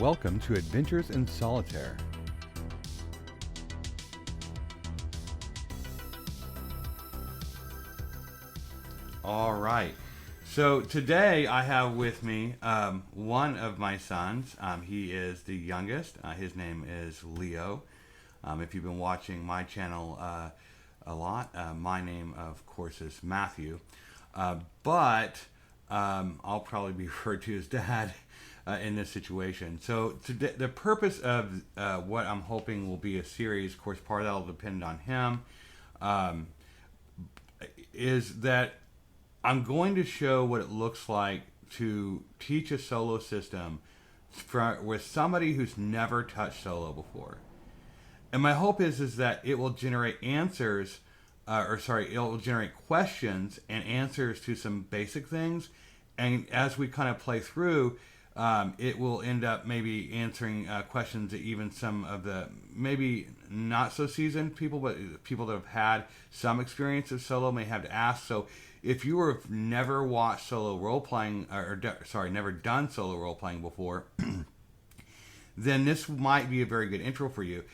Welcome to Adventures in Solitaire. All right. So today I have with me one of my sons. He is the youngest. His name is Leo. If you've been watching my channel a lot, my name, of course, is Matthew. But I'll probably be referred to as Dad in this situation. So today, the purpose of what I'm hoping will be a series, of course, part of that will depend on him, is that I'm going to show what it looks like to teach a solo system with somebody who's never touched solo before. And my hope is that it will generate answers, it will generate questions and answers to some basic things. And as we kind of play through, it will end up maybe answering questions that even some of the maybe not so seasoned people, but people that have had some experience of solo may have to ask. So if you have never watched solo role playing, never done solo role playing before, then this might be a very good intro for you.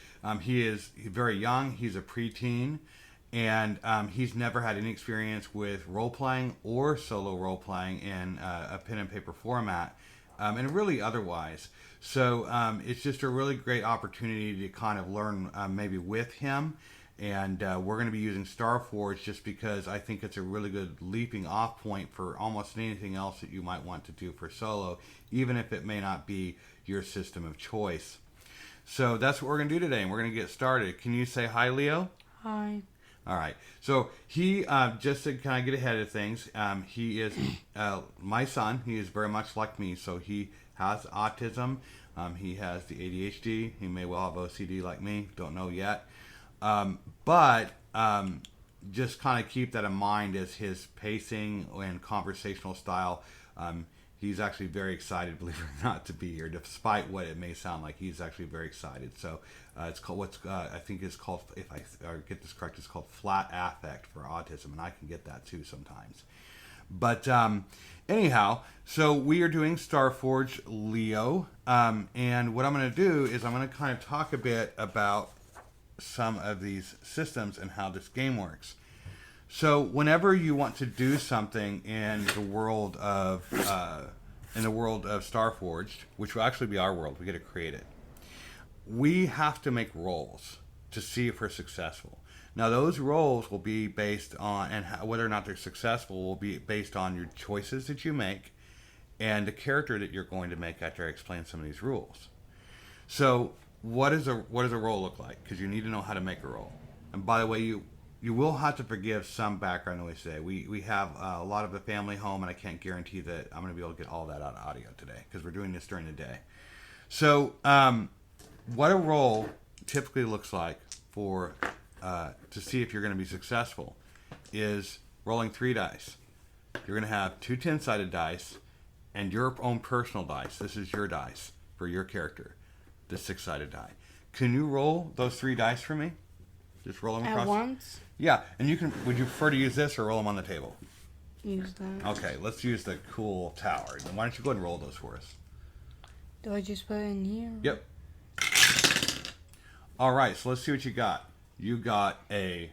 He is very young. He's a preteen, and he's never had any experience with role playing or solo role playing in a pen and paper format, and really otherwise. So it's just a really great opportunity to kind of learn maybe with him. And we're going to be using Starforge just because I think it's a really good leaping off point for almost anything else that you might want to do for solo, even if it may not be your system of choice. So that's what we're going to do today, and we're going to get started. Can you say hi, Leo? Hi. All right. So he, just to kind of get ahead of things, he is my son. He is very much like me. So he has autism. He has the ADHD. He may well have OCD like me. Don't know yet. But just kind of keep that in mind as his pacing and conversational style. He's actually very excited, believe it or not, to be here, despite what it may sound like. He's actually very excited. So it's called I think is called, if I get this correct, it's called flat affect for autism, and I can get that too sometimes. But anyhow, so we are doing Starforge Leo, and what I'm going to do is I'm going to kind of talk a bit about some of these systems and how this game works. So whenever you want to do something in the world of Starforged, which will actually be our world, we get to create it. We have to make rolls to see if we're successful. Now those rolls will be based on, and whether or not they're successful will be based on your choices that you make and the character that you're going to make after I explain some of these rules. So what does a roll look like? Because you need to know how to make a roll. And by the way, you will have to forgive some background noise today. We have a lot of the family home, and I can't guarantee that I'm going to be able to get all that out of audio today because we're doing this during the day. So what a roll typically looks like for to see if you're going to be successful is rolling 3 dice. You're going to have 2 10-sided dice and your own personal dice. This is your dice for your character. The 6-sided die. Can you roll those 3 dice for me? Just roll them across. At once? Yeah, and you can. Would you prefer to use this or roll them on the table? Use that. Okay, let's use the cool tower. Then why don't you go ahead and roll those for us? Do I just put it in here? Yep. All right, so let's see what you got. You got a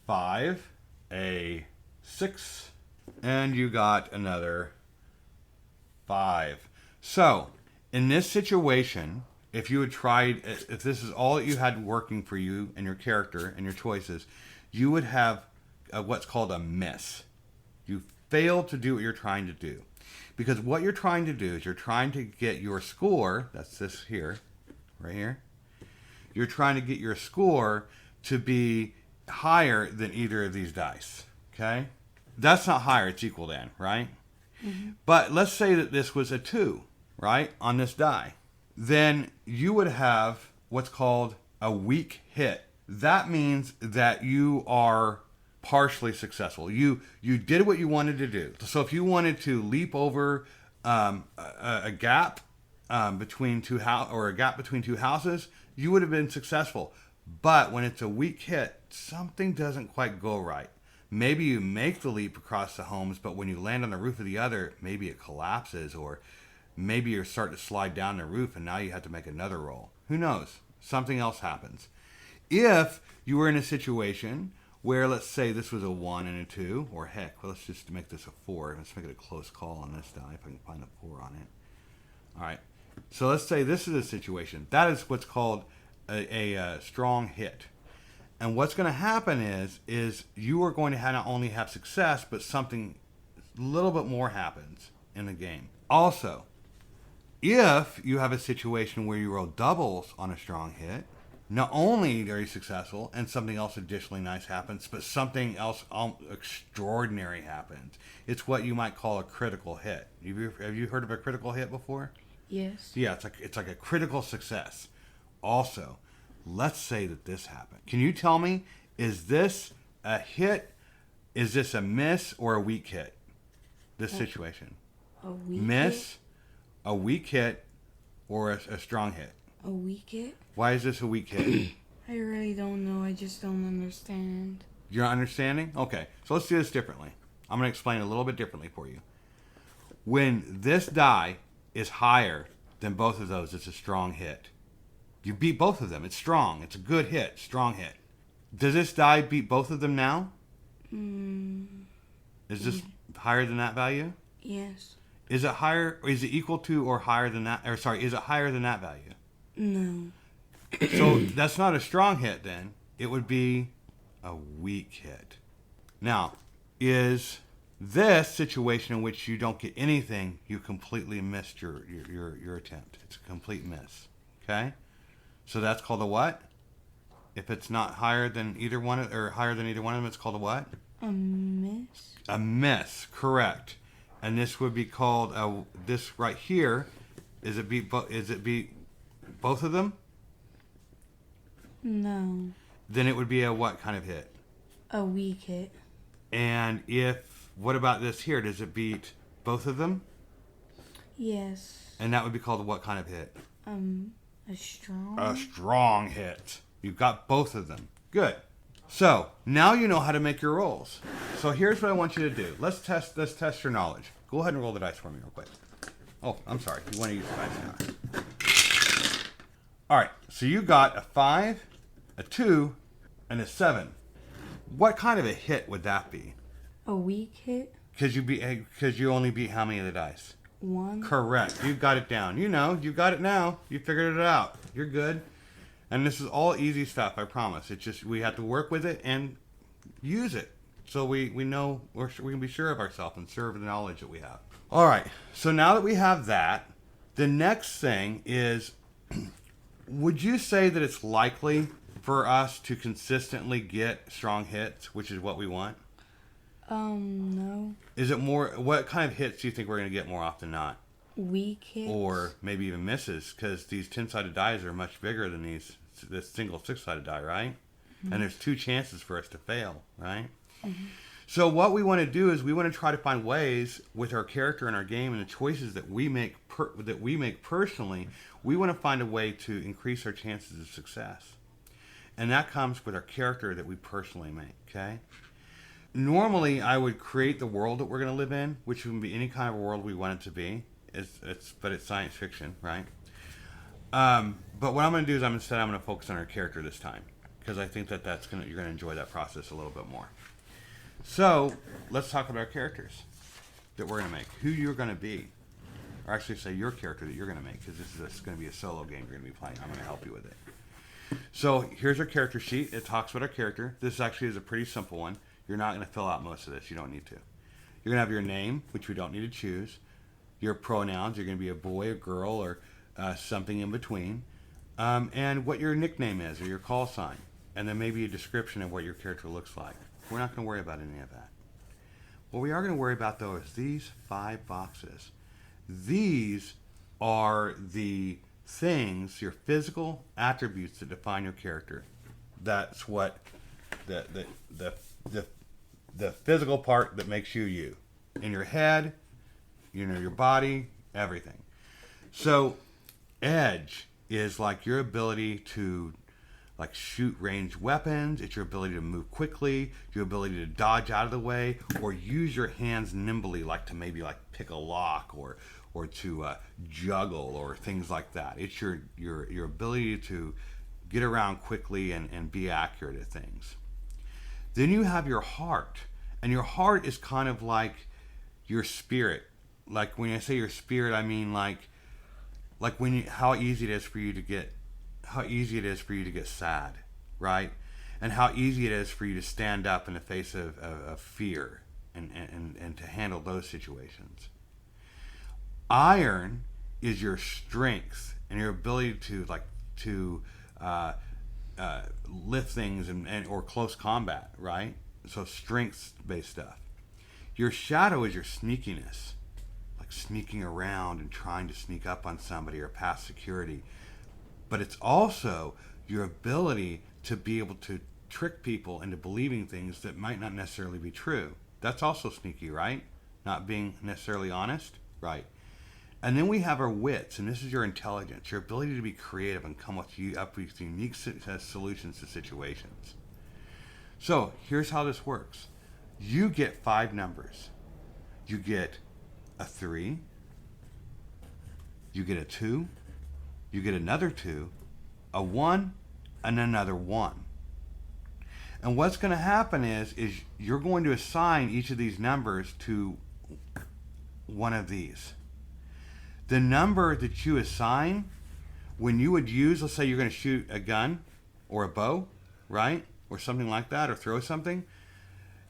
5, a 6, and you got another 5. So, in this situation, if you had tried, if this is all that you had working for you and your character and your choices, you would have what's called a miss. You failed to do what you're trying to do. Because what you're trying to do is you're trying to get your score, that's this here, right here. You're trying to get your score to be higher than either of these dice, okay? That's not higher, it's equal then, right? Mm-hmm. But let's say that this was a 2, right, on this die. Then you would have what's called a weak hit. That means that you are partially successful. You did what you wanted to do. So if you wanted to leap over a gap between two houses, you would have been successful. But when it's a weak hit, something doesn't quite go right. Maybe you make the leap across the homes, but when you land on the roof of the other, maybe it collapses, or maybe you're starting to slide down the roof and now you have to make another roll. Who knows? Something else happens. If you were in a situation where, let's say this was a 1 and a 2, or heck, well, let's just make this a 4. Let's make it a close call on this die if I can find a 4 on it. All right. So let's say this is a situation. That is what's called a strong hit. And what's going to happen is you are going to not only have success, but something a little bit more happens in the game. Also, if you have a situation where you roll doubles on a strong hit, not only are you successful and something else additionally nice happens, but something else extraordinary happens. It's what you might call a critical hit. Have you heard of a critical hit before? Yes. Yeah, it's like a critical success. Also, let's say that this happened. Can you tell me, is this a hit? Is this a miss or a weak hit? This situation. A weak Miss, hit? a weak hit, or a strong hit? A weak hit? Why is this a weak hit? I really don't know. I just don't understand. You're not understanding? Okay, so let's do this differently. I'm going to explain it a little bit differently for you. When this die is higher than both of those, it's a strong hit. You beat both of them. It's strong. It's a good hit. Strong hit. Does this die beat both of them now? Is this higher than that value? Yes. Is it higher? Or is it equal to or higher than that? Or sorry, is it higher than that value? No. So that's not a strong hit then. It would be a weak hit. Now, is this situation in which you don't get anything, you completely missed your attempt. It's a complete miss. Okay? So that's called a what? If it's not higher than either one or higher than either one of them, it's called a what? A miss? A miss, correct. And this would be called this right here. Is it beat both of them? No. Then it would be a what kind of hit? A weak hit. And what about this here? Does it beat both of them? Yes. And that would be called a what kind of hit? A strong? A strong hit. You've got both of them. Good. So now you know how to make your rolls. So here's what I want you to do. Let's test your knowledge. Go ahead and roll the dice for me real quick. Oh, I'm sorry. You want to use the dice now. All right. So you got a 5, a 2, and a 7. What kind of a hit would that be? A weak hit? Because you only beat how many of the dice? 1. Correct. You got it down. You know, you got it now. You figured it out. You're good. And this is all easy stuff, I promise. It's just we have to work with it and use it. So we know, we can be sure of ourselves and sure of the knowledge that we have. All right. So now that we have that, the next thing is, would you say that it's likely for us to consistently get strong hits, which is what we want? No. Is it more, what kind of hits do you think we're going to get more often than not? Weak hits? Or maybe even misses, because these 10-sided dice are much bigger than this single 6-sided die, right? Mm-hmm. And there's 2 chances for us to fail, right? Mm-hmm. So what we want to do is we want to try to find ways with our character and our game and the choices that we make personally, we want to find a way to increase our chances of success. And that comes with our character that we personally make, okay? Normally, I would create the world that we're going to live in, which would be any kind of world we want it to be. But it's science fiction, right? But what I'm going to do is I'm going to focus on our character this time, because I think you're going to enjoy that process a little bit more. So let's talk about our characters that we're going to make, who you're going to be, or actually say your character that you're going to make, because this is going to be a solo game you're going to be playing. I'm going to help you with it. So here's our character sheet. It talks about our character. This actually is a pretty simple one. You're not going to fill out most of this. You don't need to. You're going to have your name, which we don't need to choose. Your pronouns. You're going to be a boy, a girl, or something in between. And what your nickname is, or your call sign. And then maybe a description of what your character looks like. We're not going to worry about any of that. What we are going to worry about, though, is these 5 boxes. These are the things, your physical attributes that define your character. That's what the physical part that makes you you. In your head, your body, everything. So edge is like your ability to shoot ranged weapons. It's your ability to move quickly, your ability to dodge out of the way, or use your hands nimbly, to maybe pick a lock, to juggle or things like that. It's your ability to get around quickly and be accurate at things. Then you have your heart, and your heart is kind of like your spirit. Like when I say your spirit, I mean like when you, how easy it is for you to get sad, right? And how easy it is for you to stand up in the face of fear and to handle those situations. Iron is your strength and your ability to lift things and or close combat, right? So strength based stuff. Your shadow is your sneakiness, like sneaking around and trying to sneak up on somebody or pass security. But it's also your ability to be able to trick people into believing things that might not necessarily be true. That's also sneaky, right? Not being necessarily honest, right? And then we have our wits, and this is your intelligence, your ability to be creative and come up with unique solutions to situations. So here's how this works. You get 5 numbers. You get a 3, you get a 2, you get another 2, a 1, and another 1. And what's going to happen is you're going to assign each of these numbers to one of these. The number that you assign, when you would use, let's say you're going to shoot a gun or a bow, right? Or something like that, or throw something,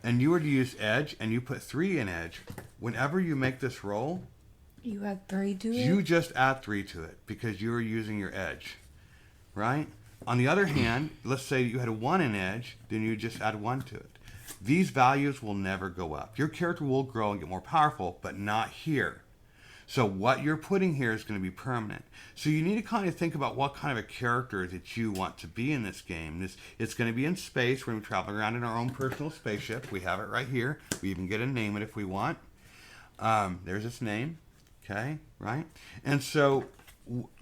and you were to use edge and you put 3 in edge, whenever you make this roll, You add 3 to it? you just add 3 to it because you are using your edge, right? On the other hand, let's say you had a 1 in edge, then you just add 1 to it. These values will never go up. Your character will grow and get more powerful, but not here. So what you're putting here is going to be permanent. So you need to kind of think about what kind of a character that you want to be in this game. It's going to be in space. We're going to be traveling around in our own personal spaceship. We have it right here. We even get to name it if we want. There's its name. Okay, right? And so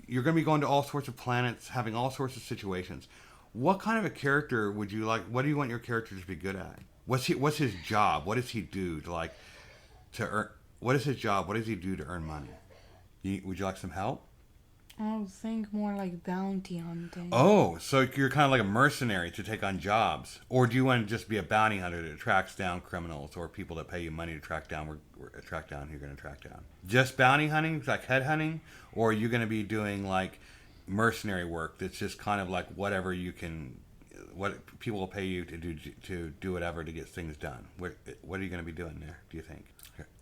you're going to be going to all sorts of planets, having all sorts of situations. What kind of a character would you like? What do you want your character to be good at? What's his job? What does he do to earn? What is his job? What does he do to earn money? Would you like some help? I would think more like bounty hunting. Oh, so you're kind of like a mercenary to take on jobs. Or do you want to just be a bounty hunter that tracks down criminals or people that pay you money to track down who you're going to track down? Just bounty hunting, like head hunting? Or are you going to be doing like mercenary work that's just kind of like whatever you can, what people will pay you to do whatever to get things done? What are you going to be doing there, do you think?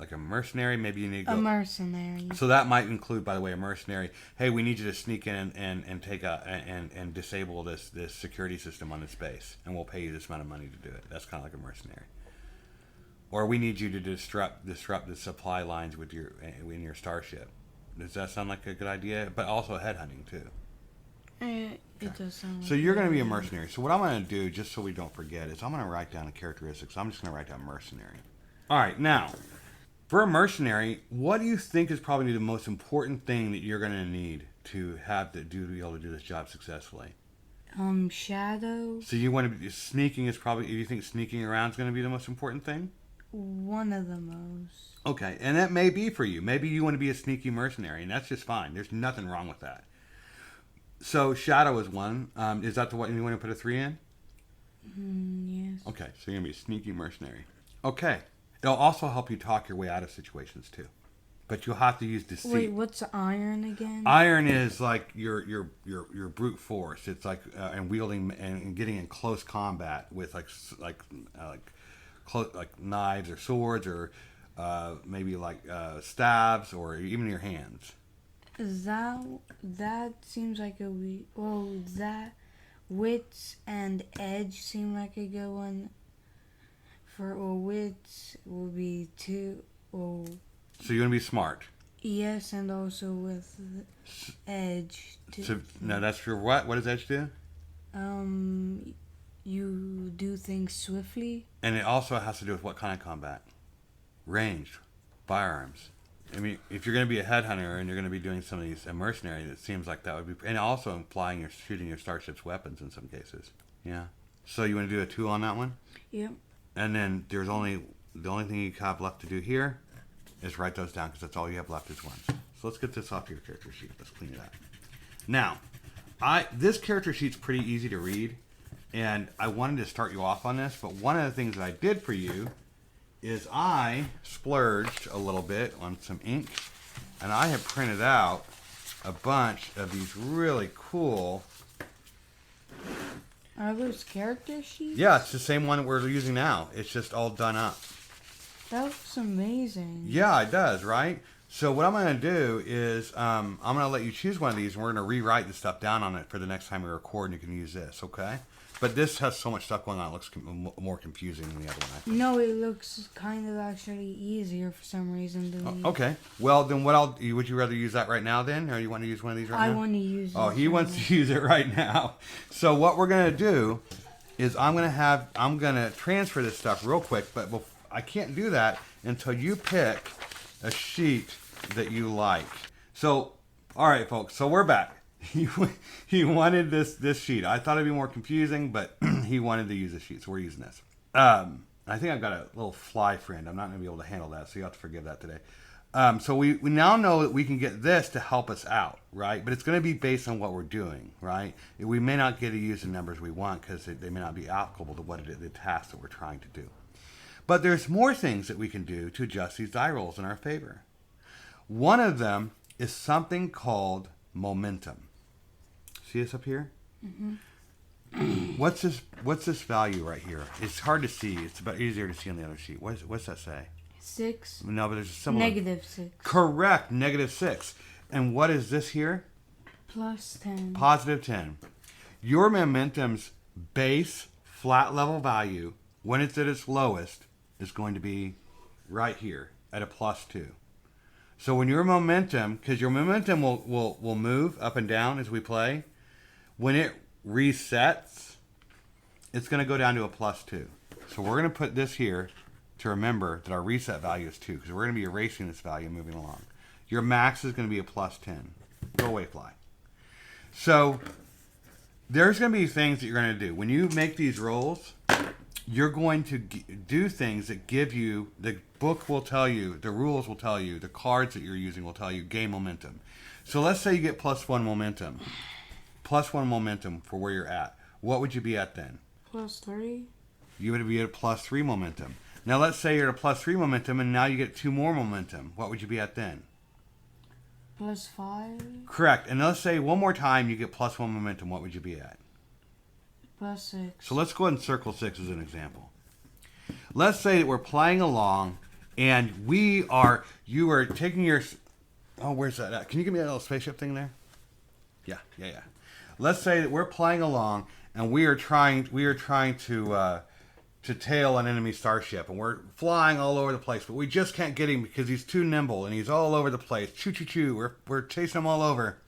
Like a mercenary, maybe you need to go... A mercenary. So that might include, by the way, a mercenary. Hey, we need you to sneak in and take and disable this security system on this base, and we'll pay you this amount of money to do it. That's kind of like a mercenary. Or we need you to disrupt the supply lines in your starship. Does that sound like a good idea? But also headhunting too. It does sound So you're going to be a mercenary. So what I'm going to do, just so we don't forget, is I'm going to write down the characteristics. I'm just going to write down mercenary. All right, now, for a mercenary, what do you think is probably the most important thing that you're going to need to be able to do this job successfully? Shadow. So you want to be sneaking is probably. Do you think sneaking around is going to be the most important thing? One of the most. Okay, and that may be for you. Maybe you want to be a sneaky mercenary, and that's just fine. There's nothing wrong with that. So shadow is one. Is that the one you want to put a 3 in? Yes. Okay, so you're going to be a sneaky mercenary. Okay. It'll also help you talk your way out of situations too, but you'll have to use deceit. Wait, what's iron again? Iron is like your brute force. It's like and wielding and getting in close combat with like knives or swords or maybe like stabs or even your hands. That seems like that wits and edge seem like a good one. For wits will be 2. So you're gonna be smart. Yes, and also with edge. So no, that's for what? What does edge do? You do things swiftly. And it also has to do with what kind of combat? Ranged, firearms. I mean, if you're going to be a headhunter and you're going to be doing some of these mercenaries, it seems like that would be... And also implying you're shooting your starship's weapons in some cases. Yeah. So you want to do a 2 on that one? Yep. And then the only thing you have left to do here is write those down because that's all you have left is 1s. So let's get this off your character sheet. Let's clean it up. Now, this character sheet's pretty easy to read, and I wanted to start you off on this, but one of the things that I did for you is I splurged a little bit on some ink, and I have printed out a bunch of these really cool... Are those character sheets? Yeah, it's the same one that we're using now. It's just all done up. That looks amazing. Yeah, it does, right? So what I'm going to do is I'm going to let you choose one of these, and we're going to rewrite the stuff down on it for the next time we record, and you can use this, okay? But this has so much stuff going on, it looks more confusing than the other one, I think. No, it looks kind of actually easier for some reason than the... Okay. Well, then would you rather use that right now then, or you want to use one of these right now? I want to use it. Oh, he wants to use it right now. So what we're going to do is I'm going to transfer this stuff real quick, but I can't do that until you pick a sheet that you like. So, all right, folks. So we're back. He wanted this sheet. I thought it'd be more confusing, but he wanted to use a sheet, so we're using this. I think I've got a little fly friend. I'm not going to be able to handle that, so you have to forgive that today. So we now know that we can get this to help us out, right? But it's going to be based on what we're doing, right? We may not get to use the numbers we want because they may not be applicable to what it is, the task that we're trying to do. But there's more things that we can do to adjust these die rolls in our favor. One of them is something called momentum. See this up here? Mm-hmm. What's this value right here? It's hard to see. It's about easier to see on the other sheet. What's that say? 6. No, but there's a symbol. -6. Correct. -6. And what is this here? +10. +10. Your momentum's base flat level value, when it's at its lowest, is going to be right here at a +2. So when your momentum, because your momentum will move up and down as we play, when it resets, it's going to go down to a +2. So we're going to put this here to remember that our reset value is 2, because we're going to be erasing this value moving along. Your max is going to be a +10. Go away, fly. So there's going to be things that you're going to do. When you make these rolls, you're going to do things that give you, the book will tell you, the rules will tell you, the cards that you're using will tell you, gain momentum. So let's say you get +1 momentum. +1 momentum for where you're at. What would you be at then? +3. You would be at a +3 momentum. Now let's say you're at a +3 momentum and now you get 2 more momentum. What would you be at then? +5. Correct. And let's say one more time you get +1 momentum. What would you be at? +6. So let's go ahead and circle 6 as an example. Let's say that we're playing along and you are taking your, oh, where's that at? Can you give me that little spaceship thing there? Yeah. Let's say that we're playing along and we are trying to tail an enemy starship, and we're flying all over the place, but we just can't get him because he's too nimble and he's all over the place. Choo choo choo. We're chasing him all over.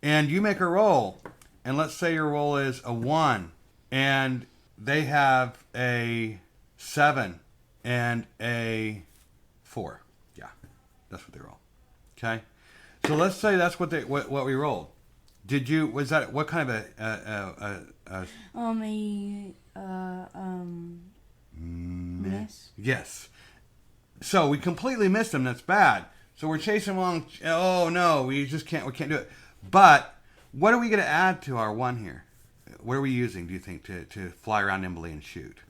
And you make a roll, and let's say your roll is a 1, and they have a 7 and a 4. Yeah, that's what they roll. Okay, so let's say that's what we rolled. Was that what kind of miss? Yes. So we completely missed him. That's bad. So we're chasing along. Oh no, we can't do it. But what are we going to add to our 1 here? What are we using, do you think, to fly around nimbly and shoot?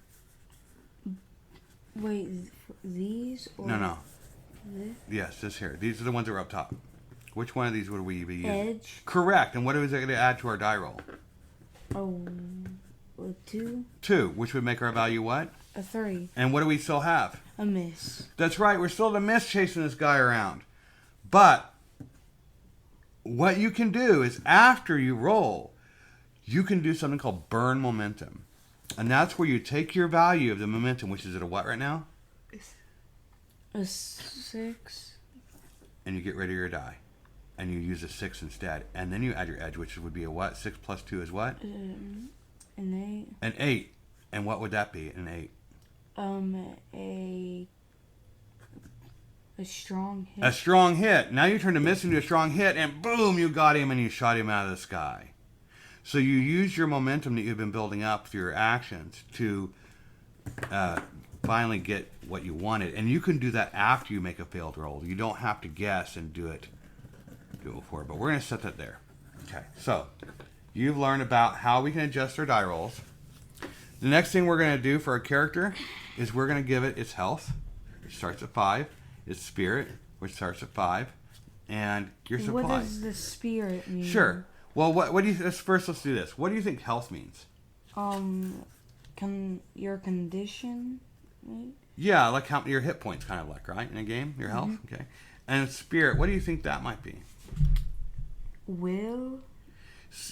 Wait, these? Or No. This? Yes, this here. These are the ones that are up top. Which one of these would we be using? Edge. Correct. And what is it going to add to our die roll? Oh, a 2. 2, which would make our value what? A 3. And what do we still have? A miss. That's right. We're still at a miss chasing this guy around. But what you can do is after you roll, you can do something called burn momentum. And that's where you take your value of the momentum, which is at a what right now? A 6. And you get rid of your die. And you use a 6 instead. And then you add your edge, which would be a what? 6 plus 2 is what? An 8. An 8. And what would that be, an 8? A strong hit. A strong hit. Now you turn a miss into a strong hit, and boom, you got him and you shot him out of the sky. So you use your momentum that you've been building up through your actions to finally get what you wanted. And you can do that after you make a failed roll. You don't have to guess and do it do it before, but we're going to set that there. Okay, so you've learned about how we can adjust our die rolls. The next thing we're going to do for our character is we're going to give it its health, which starts at 5, its spirit, which starts at 5, and your supply. What does the spirit mean? Sure. Well, what do you? Let's do this. What do you think health means? Your condition, right? Yeah, like how your hit points, kind of like, right, in a game, your health. Okay. And spirit, what do you think that might be? Will.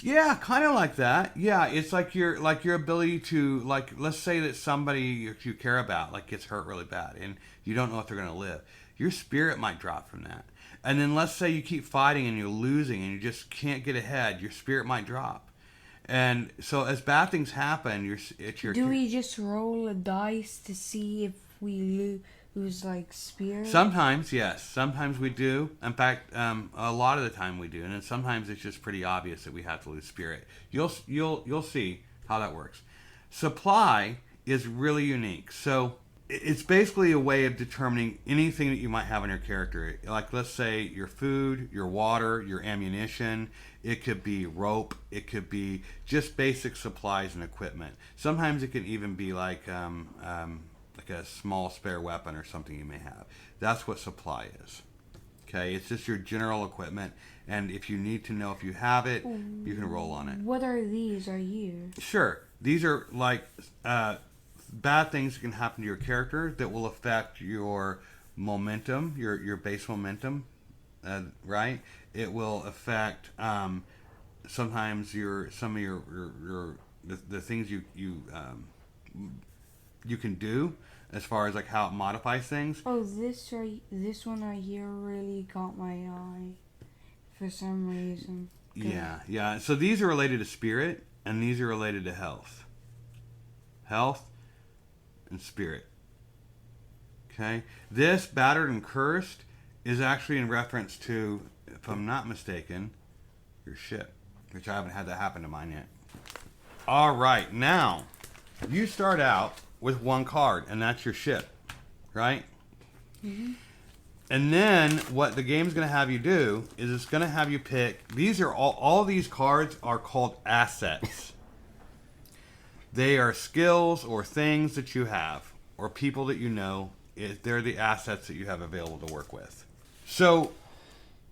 Yeah, kind of like that. Yeah, it's like your ability to, like, let's say that somebody you care about like gets hurt really bad and you don't know if they're going to live. Your spirit might drop from that. And then let's say you keep fighting and you're losing and you just can't get ahead. Your spirit might drop. And so as bad things happen, Do we just roll a dice to see if we lose like spirit? Sometimes, yes. Sometimes we do. In fact, a lot of the time we do. And then sometimes it's just pretty obvious that we have to lose spirit. You'll see how that works. Supply is really unique. So it's basically a way of determining anything that you might have in your character. Like, let's say your food, your water, your ammunition. It could be rope. It could be just basic supplies and equipment. Sometimes it can even be like a small spare weapon or something you may have. That's what supply is. Okay, it's just your general equipment. And if you need to know if you have it, you can roll on it. What are these? Are you? Sure. These are like bad things that can happen to your character that will affect your momentum, your base momentum, right? It will affect sometimes the things you can do as far as like how it modifies things. Oh, this one right here really caught my eye for some reason. Yeah. So these are related to spirit, and these are related to health. Health and spirit. Okay? This, battered and cursed, is actually in reference to, if I'm not mistaken, your ship, which I haven't had that happen to mine yet. All right, now, you start out with one card, and that's your ship, right? Mm-hmm. And then what the game's going to have you do is it's going to have you pick, these are all these cards are called assets. They are skills or things that you have or people that you know. They're the assets that you have available to work with. So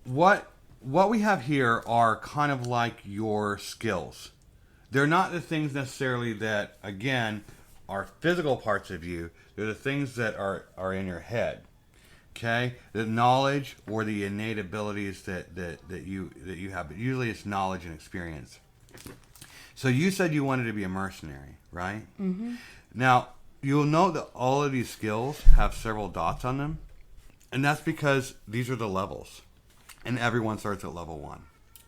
what we have here are kind of like your skills. They're not the things necessarily that, again, are physical parts of you. They're the things that are in your head. Okay? The knowledge or the innate abilities that you have. But usually it's knowledge and experience. So you said you wanted to be a mercenary, right? Mm-hmm. Now, you'll note that all of these skills have several dots on them. And that's because these are the levels. And everyone starts at level 1.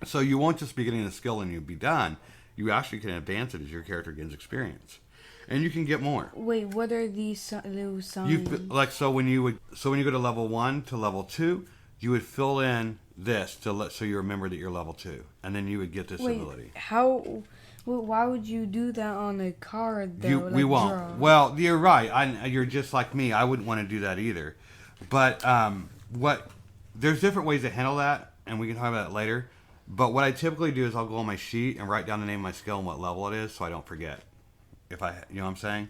So you won't just be getting a skill and you'll be done. You actually can advance it as your character gains experience. And you can get more. Wait, what are these little signs? So when you go to level 1 to level 2, you would fill in this so you remember that you're level 2. And then you would get this ability. Why would you do that on a card, though? We won't. Draw? Well, you're right. You're just like me. I wouldn't want to do that either. But there's different ways to handle that, and we can talk about that later. But what I typically do is I'll go on my sheet and write down the name of my skill and what level it is, so I don't forget. You know what I'm saying?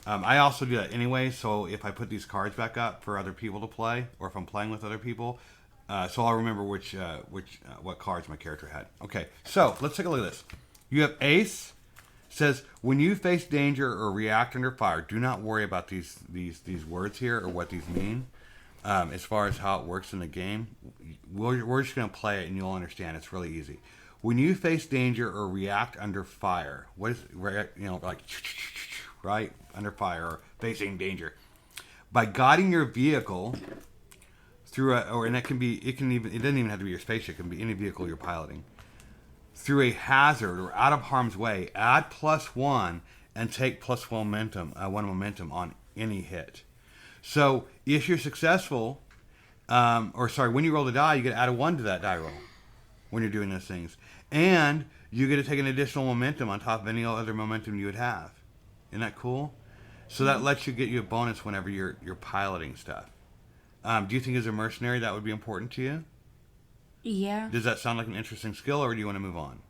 I also do that anyway. So if I put these cards back up for other people to play, or if I'm playing with other people, so I'll remember what cards my character had. Okay, so let's take a look at this. You have Ace. Says when you face danger or react under fire, do not worry about these words here or what these mean. As far as how it works in the game, we're just going to play it and you'll understand. It's really easy. When you face danger or react under fire, what is like right under fire or facing danger, by guiding your vehicle through it doesn't even have to be your spaceship. It can be any vehicle you're piloting. Through a hazard or out of harm's way, add +1 and take +1 momentum on any hit. So if you're successful, when you roll the die, you get to add a 1 to that die roll when you're doing those things. And you get to take an additional momentum on top of any other momentum you would have. Isn't that cool? So that lets you get you a bonus whenever you're piloting stuff. Do you think as a mercenary that would be important to you? Yeah. Does that sound like an interesting skill, or do you want to move on?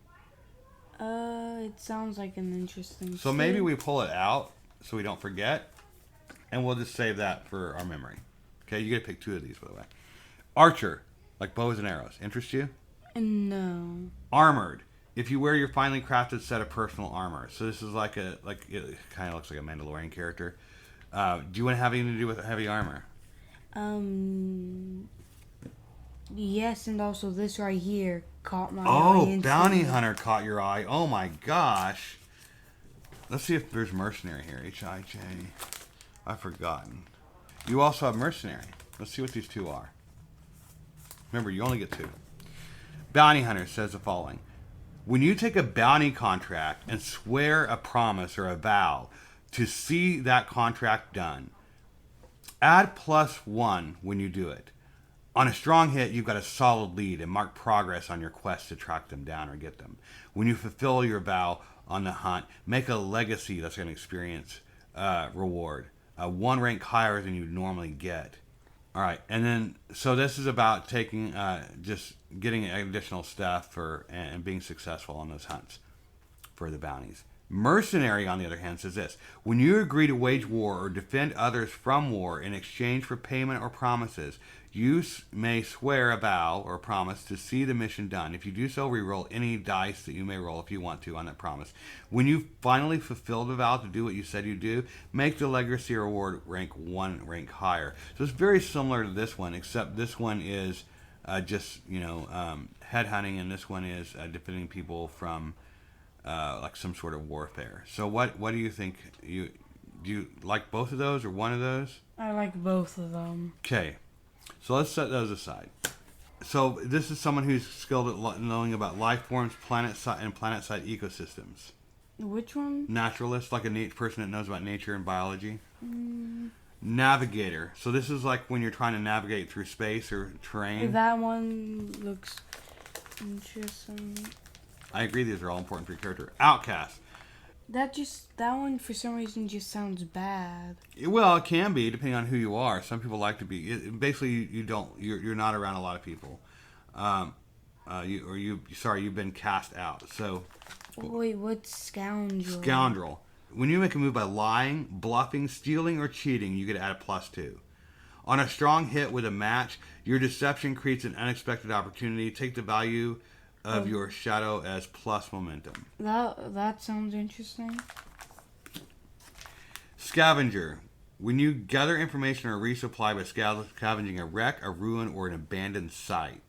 It sounds like an interesting. So maybe we pull it out so we don't forget, and we'll just save that for our memory. Okay, you get to pick 2 of these, by the way. Archer, like bows and arrows, interest you? No. Armored. If you wear your finely crafted set of personal armor. So this is like it kind of looks like a Mandalorian character. Do you want to have anything to do with heavy armor? Yes, and also this right here caught my eye. Oh, bounty hunter caught your eye. Oh my gosh. Let's see if there's mercenary here. H-I-J. I've forgotten. You also have mercenary. Let's see what these 2 are. Remember, you only get 2. Bounty hunter says the following. When you take a bounty contract and swear a promise or a vow to see that contract done, add +1 when you do it. On a strong hit, you've got a solid lead and mark progress on your quest to track them down or get them. When you fulfill your vow on the hunt, make a legacy that's going to experience reward. 1 rank higher than you normally get. All right, and then so this is about taking just getting additional stuff and being successful on those hunts for the bounties. Mercenary, on the other hand, says this: when you agree to wage war or defend others from war in exchange for payment or promises, you may swear a vow or promise to see the mission done. If you do so, re-roll any dice that you may roll if you want to on that promise. When you finally fulfill the vow to do what you said you do, make the legacy reward rank 1 rank higher. So it's very similar to this one, except this one is just headhunting, and this one is defending people from like some sort of warfare. So what do you think? Do you like both of those or one of those? I like both of them. Okay. So let's set those aside. So this is someone who's skilled at knowing about life forms, and planet-side ecosystems. Which one? Naturalist, like a person that knows about nature and biology. Navigator. So this is like when you're trying to navigate through space or terrain. That one looks interesting. I agree, these are all important for your character. Outcast. That one for some reason just sounds bad. Well, it can be depending on who you are. Some people like to be. Basically, you're not around a lot of people. You've been cast out. So. Wait, what's scoundrel? Scoundrel. When you make a move by lying, bluffing, stealing, or cheating, you get to add a +2. On a strong hit with a match, your deception creates an unexpected opportunity. Take the value of your shadow as plus momentum. That sounds interesting. Scavenger. When you gather information or resupply by scavenging a wreck, a ruin, or an abandoned site,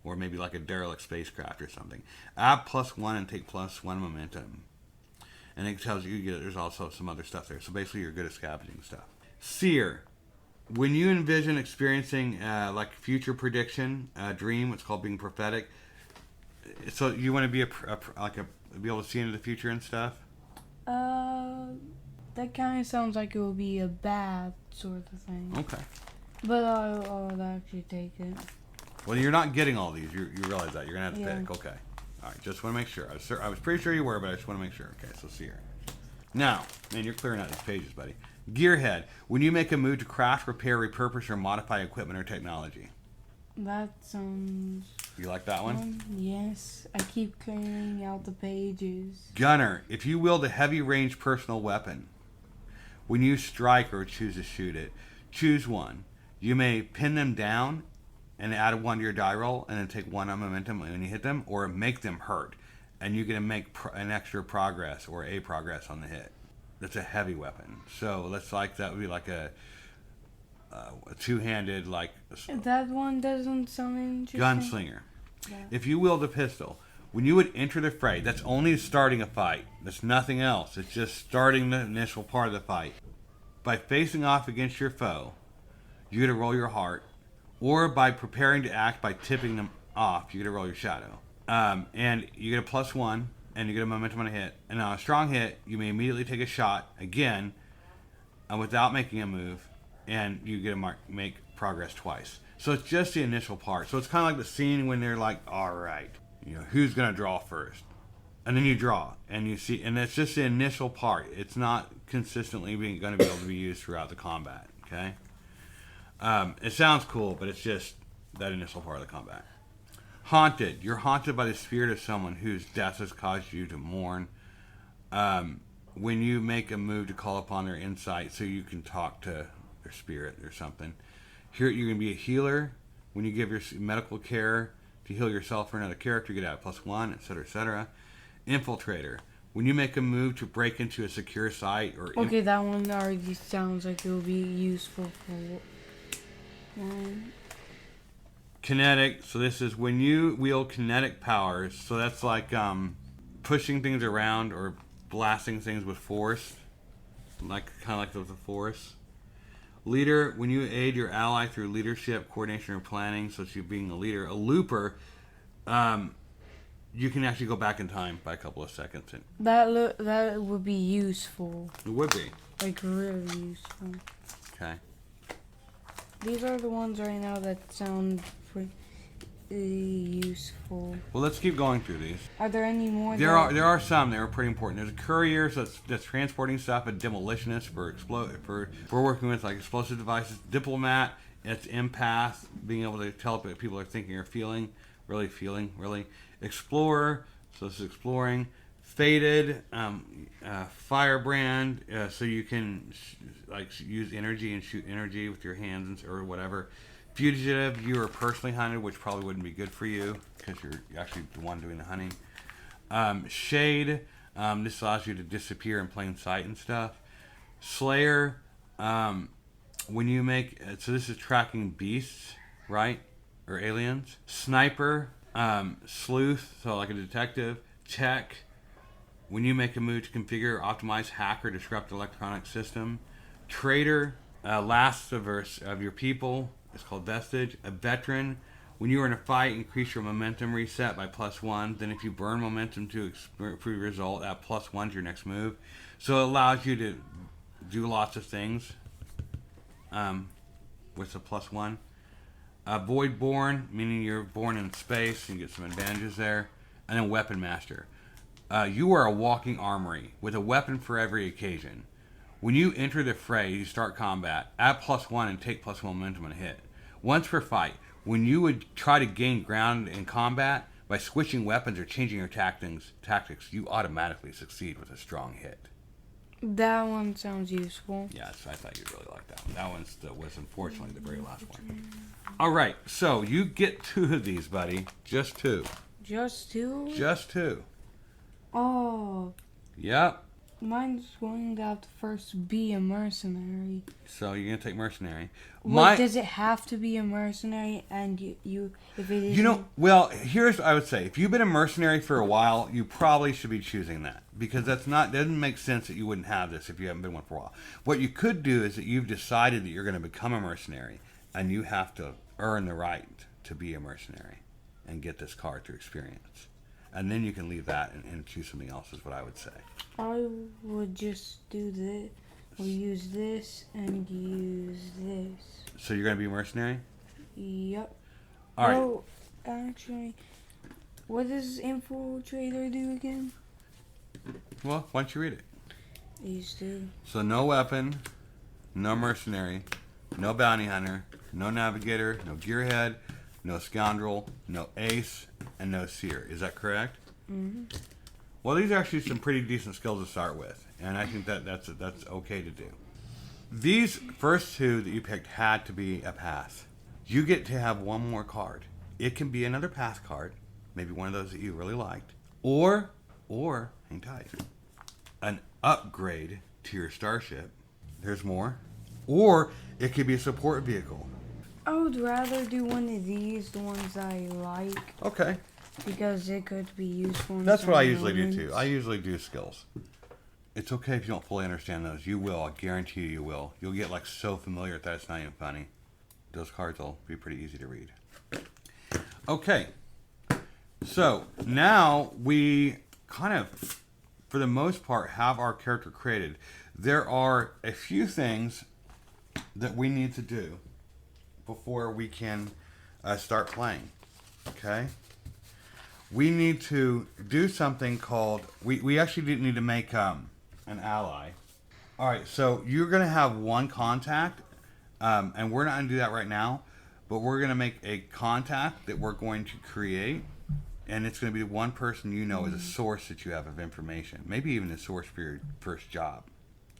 or maybe like a derelict spacecraft or something, add +1 and take +1 momentum. And it tells you there's also some other stuff there. So basically, you're good at scavenging stuff. Seer. When you envision experiencing like future prediction, dream, what's called being prophetic. So you want to be be able to see into the future and stuff? That kind of sounds like it would be a bad sort of thing. Okay. But I'll actually take it. Well, you're not getting all these. You realize that. You're going to have to Yeah. pick. Okay. All right. Just want to make sure. I was pretty sure you were, but I just want to make sure. Okay. So Seer. Now, man, you're clearing out these pages, buddy. Gearhead. When you make a move to craft, repair, repurpose, or modify equipment or technology. That sounds... You like that one? Yes. I keep clearing out the pages. Gunner. If you wield a heavy range personal weapon, when you strike or choose to shoot it, choose one. You may pin them down and add 1 to your die roll and then take 1 on momentum when you hit them, or make them hurt. And you get to make an extra progress or a progress on the hit. That's a heavy weapon. So that would be like a two-handed, like... That one doesn't sound interesting. Gunslinger. Yeah. If you wield a pistol, when you would enter the fray, that's only starting a fight. That's nothing else. It's just starting the initial part of the fight. By facing off against your foe, you get to roll your heart, or by preparing to act by tipping them off, you get to roll your shadow. And you get a +1, and you get a momentum on a hit. And on a strong hit, you may immediately take a shot again, without making a move, and you get to make progress twice. So it's just the initial part. So it's kind of like the scene when they're like, all right, who's going to draw first? And then you draw, and you see, and it's just the initial part. It's not consistently going to be able to be used throughout the combat, okay? It sounds cool, but it's just that initial part of the combat. Haunted. You're haunted by the spirit of someone whose death has caused you to mourn. When you make a move to call upon their insight so you can talk to their spirit or something. Here, you're going to be a healer. When you give your medical care to heal yourself or another character, you get out +1, etc., etc. Infiltrator. When you make a move to break into a secure site or... Okay, that one already sounds like it will be useful for... Kinetic. So this is when you wield kinetic powers. So that's like pushing things around or blasting things with force. Kind of like with the force. Leader. When you aid your ally through leadership, coordination, or planning, so you're being a leader. A looper. You can actually go back in time by a couple of seconds. That would be useful. It would be. Like, really useful. Okay. These are the ones right now that sound pretty useful. Well, let's keep going through these. Are there any more? There are some that are pretty important. There's a courier, so that's transporting stuff. A demolitionist for working with like explosive devices. Diplomat, it's empath, being able to tell what people are thinking or feeling. Really. Explorer, so this is exploring. Fated, firebrand, so you can use energy and shoot energy with your hands or whatever. Fugitive, you are personally hunted, which probably wouldn't be good for you because you're actually the one doing the hunting. Shade, this allows you to disappear in plain sight and stuff. Slayer, when you make, so this is tracking beasts, right? Or aliens. Sniper, sleuth, so like a detective. Check, when you make a move to configure, optimize, hack, or disrupt electronic system. Traitor, last of your people, it's called vestige. A veteran, when you are in a fight, increase your momentum reset by +1. Then if you burn momentum to improve your result, at +1 to your next move. So it allows you to do lots of things with a +1. Voidborn, meaning you're born in space, you get some advantages there. And then Weapon Master. You are a walking armory with a weapon for every occasion. When you enter the fray, you start combat. Add +1 and take +1 momentum on a hit. Once per fight, when you would try to gain ground in combat by switching weapons or changing your tactics, you automatically succeed with a strong hit. That one sounds useful. Yes, I thought you'd really like that one. That one was unfortunately the very last one. All right, so you get 2 of these, buddy. Just 2. Just 2? Just 2. Oh. Yep. Mine's going to have to first be a mercenary. So you're gonna take mercenary. Does it have to be a mercenary? And you if it is, well, here's what I would say: if you've been a mercenary for a while, you probably should be choosing that because doesn't make sense that you wouldn't have this if you haven't been one for a while. What you could do is that you've decided that you're going to become a mercenary, and you have to earn the right to be a mercenary and get this card through experience. And then you can leave that and choose something else, is what I would say. I would just do this. We'll use this and use this. So you're going to be a mercenary? Yep. All right. Oh, actually, what does Infiltrator do again? Well, why don't you read it? These two. So no weapon, no mercenary, no bounty hunter, no navigator, no gearhead, no scoundrel, no ace, and no seer. Is that correct? Mm-hmm. Well, these are actually some pretty decent skills to start with, and I think that's okay to do. These first 2 that you picked had to be a path. You get to have one more card. It can be another path card, maybe one of those that you really liked, or hang tight, an upgrade to your starship. There's more. Or it could be a support vehicle. I would rather do one of these, the ones I like. Okay. Because it could be useful. That's what I usually do too. I usually do skills. It's okay if you don't fully understand those. You will. I guarantee you will. You'll get like so familiar that it's not even funny. Those cards will be pretty easy to read. Okay. So now we kind of, for the most part, have our character created. There are a few things that we need to do before we can start playing. Okay? We need to do something called, we actually need to make an ally. All right, so you're going to have one contact, and we're not going to do that right now, but we're going to make a contact that we're going to create, and it's going to be one person you know as a source that you have of information, maybe even a source for your first job.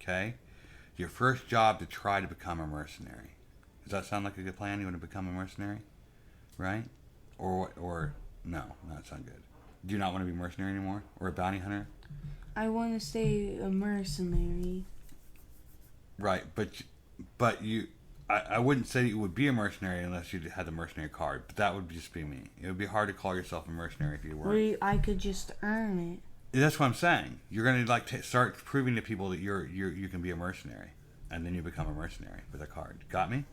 Okay, your first job to try to become a mercenary. Does that sound like a good plan? You want to become a mercenary, right? Or no, that sounds good. Do you not want to be a mercenary anymore, or a bounty hunter? I want to stay a mercenary. Right, but you, I wouldn't say you would be a mercenary unless you had the mercenary card. But that would just be me. It would be hard to call yourself a mercenary if you weren't. I could just earn it. That's what I'm saying. You're going to start proving to people that you can be a mercenary, and then you become a mercenary with a card. Got me?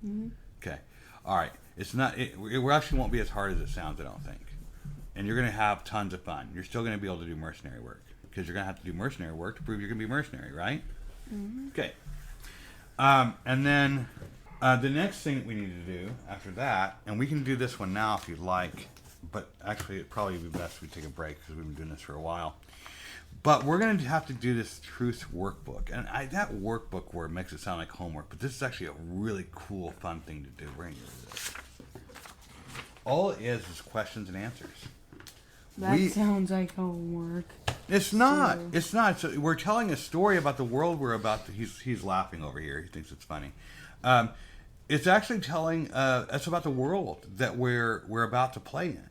Mm-hmm. Okay. All right. It's not. It actually won't be as hard as it sounds. I don't think. And you're going to have tons of fun. You're still going to be able to do mercenary work because you're going to have to do mercenary work to prove you're going to be a mercenary, right? Mm-hmm. Okay. And then the next thing that we need to do after that, and we can do this one now if you'd like, but actually it'd probably be best if we take a break because we've been doing this for a while. But we're going to have to do this truth workbook. And that workbook word makes it sound like homework, but this is actually a really cool, fun thing to do. We're going to do this. All it is questions and answers. That sounds like homework. It's not. It's not. So we're telling a story about the world we're about to... He's laughing over here. He thinks it's funny. It's actually telling us about the world that we're about to play in.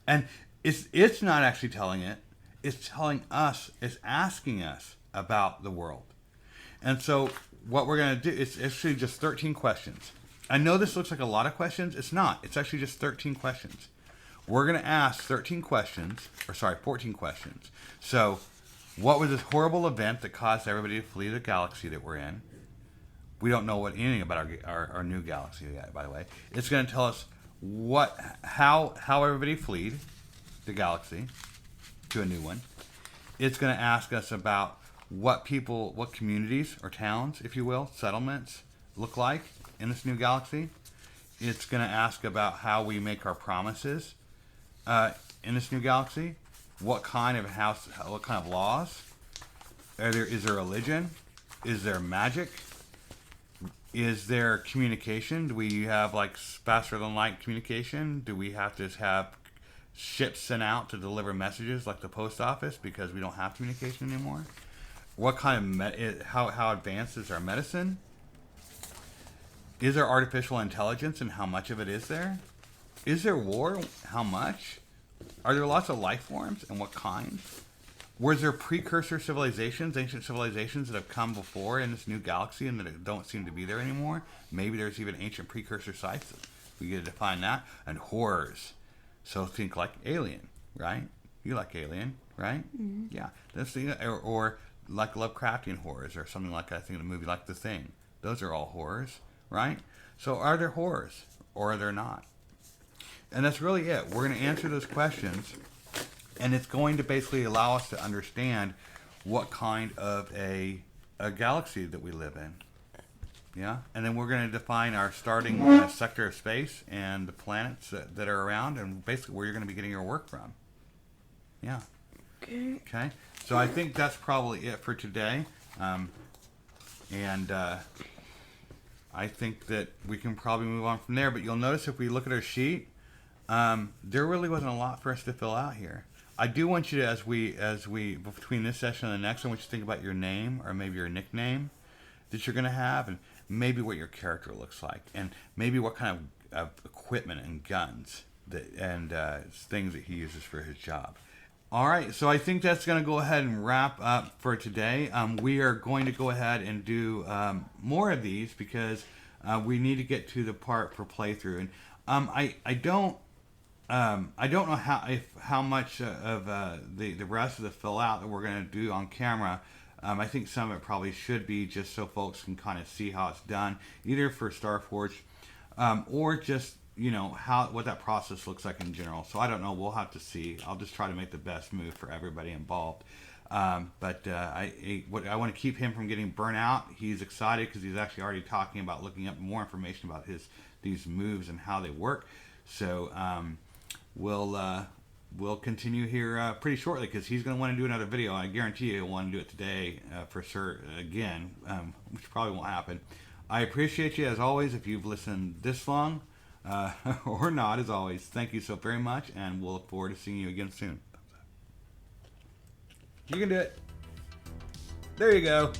And it's not actually telling it. It's telling us, it's asking us about the world. And so what we're going to do, it's actually just 13 questions. I know this looks like a lot of questions. It's not. It's actually just 13 questions. We're going to ask 14 questions. So, what was this horrible event that caused everybody to flee the galaxy that we're in? We don't know anything about our new galaxy yet, by the way. It's going to tell us how everybody fled the galaxy to a new one. It's going to ask us about what communities or towns, if you will, settlements look like in this new galaxy. It's going to ask about how we make our promises in this new galaxy. What kind of laws? Is there religion? Is there magic? Is there communication? Do we have like faster than light communication? Do we have to have ships sent out to deliver messages like the post office because we don't have communication anymore? What kind of how advanced is our medicine? Is there artificial intelligence and how much of it is there? Is there war? How much? Are there lots of life forms and what kind? Was there precursor civilizations, ancient civilizations that have come before in this new galaxy and that don't seem to be there anymore? Maybe there's even ancient precursor sites. We get to define that. And horrors. So think like Alien, right? You like Alien, right? Mm-hmm. Yeah. That's or like Lovecraftian horrors or something like I think in a movie like The Thing. Those are all horrors, right? So are there horrors or are there not? And that's really it. We're going to answer those questions, and it's going to basically allow us to understand what kind of a galaxy that we live in. Yeah? And then we're going to define our starting sector of space and the planets that are around and basically where you're going to be getting your work from. Yeah. Okay. So I think that's probably it for today. I think that we can probably move on from there. But you'll notice if we look at our sheet, there really wasn't a lot for us to fill out here. I do want you to, as we between this session and the next one, I want you to think about your name or maybe your nickname that you're going to have, and maybe what your character looks like, and maybe what kind of equipment and guns and things that he uses for his job. All right, so I think that's going to go ahead and wrap up for today. We are going to go ahead and do more of these because we need to get to the part for playthrough, and I don't know how much of the rest of the fill out that we're going to do on camera. I think some of it probably should be just so folks can kind of see how it's done, either for Starforge or just what that process looks like in general. So I don't know. We'll have to see. I'll just try to make the best move for everybody involved. But I want to keep him from getting burnt out. He's excited because he's actually already talking about looking up more information about these moves and how they work. So we'll continue here pretty shortly because he's going to want to do another video. I guarantee you he'll want to do it today for sure again, which probably won't happen. I appreciate you as always if you've listened this long. or not, as always. Thank you so very much, and we'll look forward to seeing you again soon. You can do it. There you go.